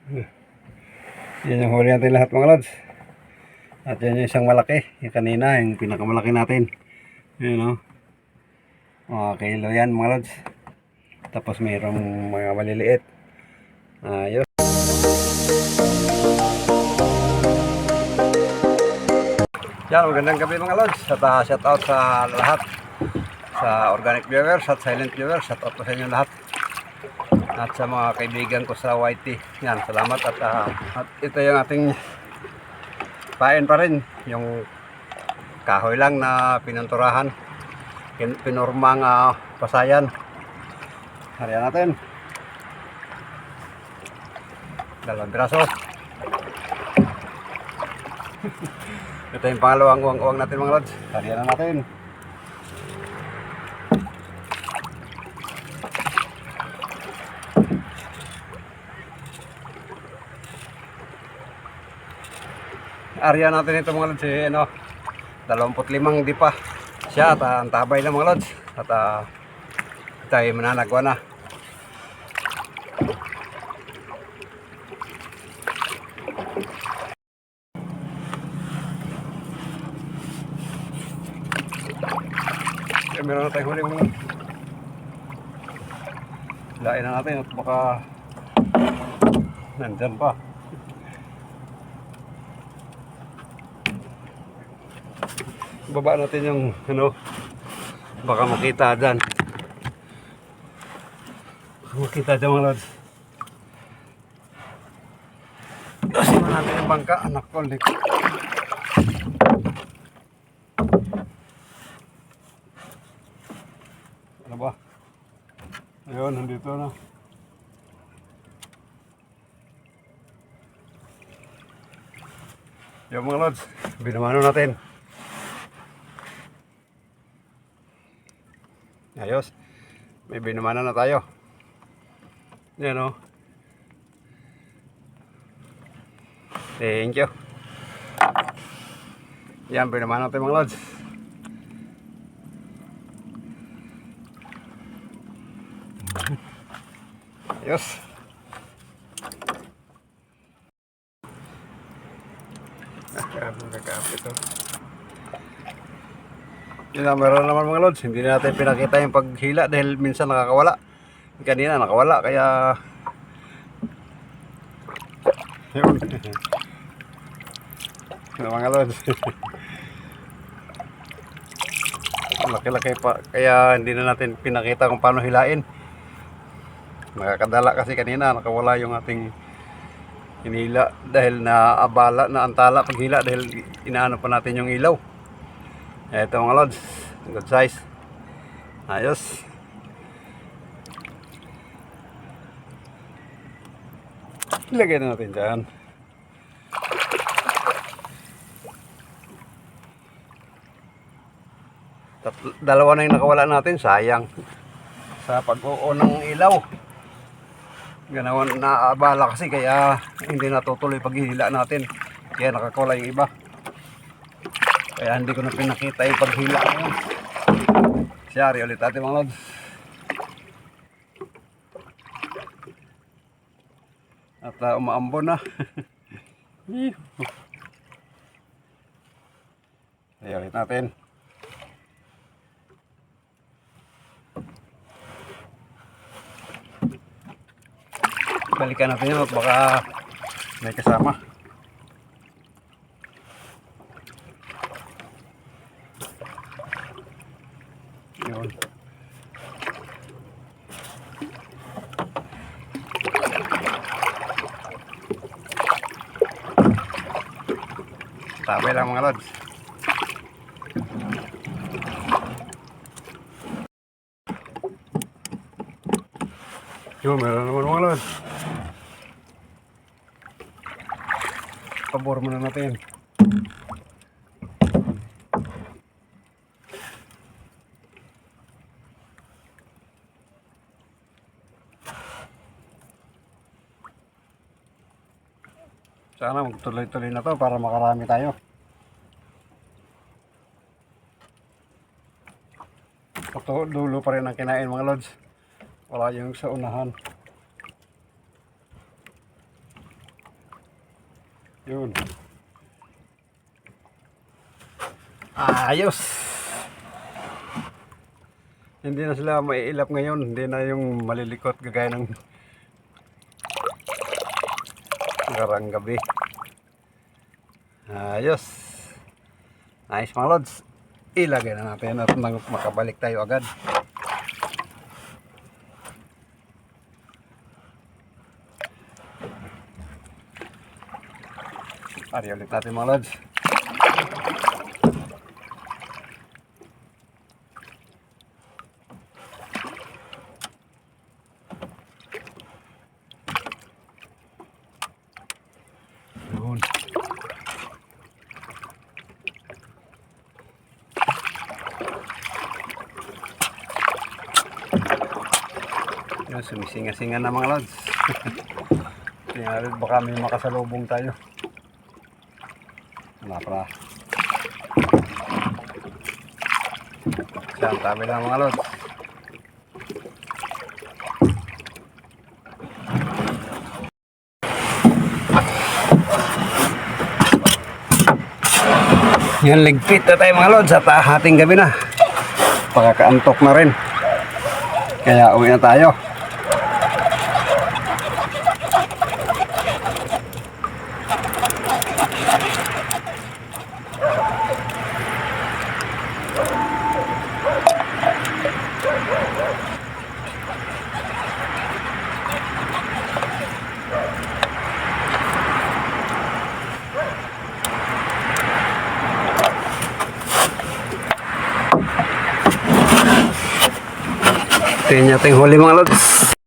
Yan yung huli natin lahat mga lods. At yan yung isang malaki. Yung kanina, yung pinakamalaki natin. Yan o. Kilo yan mga lods. Tapos mayroong mga maliliit. Ayos. Yan, magandang gabi mga lods. At shout out sa lahat. Sa organic viewers at silent viewers. Shout out po sa inyo lahat. At sa mga kaibigan ko sa YT. Yan, salamat. At ito yung ating pain pa rin. Yung kahoy lang na pinunturahan. Pinurmang pasayan. Harian natin. 2 piraso. Ito yung pangalawang uwang-uwang natin mga lods. Harian na natin. Area natin ito mga lods, 25 di pa siya at ang tabay na mga lods. At tayo mananagwa na. Meron na tayong huli mga lods. Lain na natin at baka nandyan pa. Baba natin yung baka makita dyan. Baka makita dyan mga lods. Kasi natin yung bangka. Anak ko, lik. Ano ba? Ayun, nandito na. Yung mga lods, binamano natin. Ayos. May binamana na tayo. Yan o. Thank you. Yan, binamana natin mga lods. Ayos. Nagkakapit ito. Yan, meron naman mga lods. Hindi natin pinakita yung paghila dahil minsan nakakawala. Kanina nakawala kaya yun. Yan mga lods. Laki-laki pa kaya hindi na natin pinakita kung paano hilain. Nakakadala kasi kanina nakawala yung ating hinila dahil naabala na antala paghila dahil inaano pa natin yung ilaw. Ito mga lods, good size. Ayos. Ilagay na natin dyan. Dalawa na yung nakawala natin, sayang. Sa pag-oo ng ilaw. Ganawan na abala kasi kaya hindi natutuloy paghihila natin. Kaya nakakawala yung iba. Kaya hindi ko na pinakita yung paghila. Siyari ulit natin mga lods. At umaambon na. Ayan ulit natin. Balikan natin yun at baka may kasama. Yun. Tabay lang mga lods. Yun, meron naman mga lods. Pabor muna natin. Sana magtuloy-tuloy na to para makarami tayo. Dulo pa rin ang kinain mga lods. Wala yung sa unahan. Yun. Ayos. Hindi na sila maiilap ngayon. Hindi na yung malilikot gagaya ng karang gabi. Ayos. Nice mga lods. Ilagay na natin at makabalik tayo agad. Pari ulit natin mga lods. Yun. Yun, sumisinga-singa na mga lods. Tingnan baka may makasalubong tayo. Napra. Siya, ang tabi lang mga lods. Yan, ligpit na tayo mga lods at hating gabi na. Pagkakaantok na rin. Kaya uwi na tayo. Tingnan natin huli mga lods.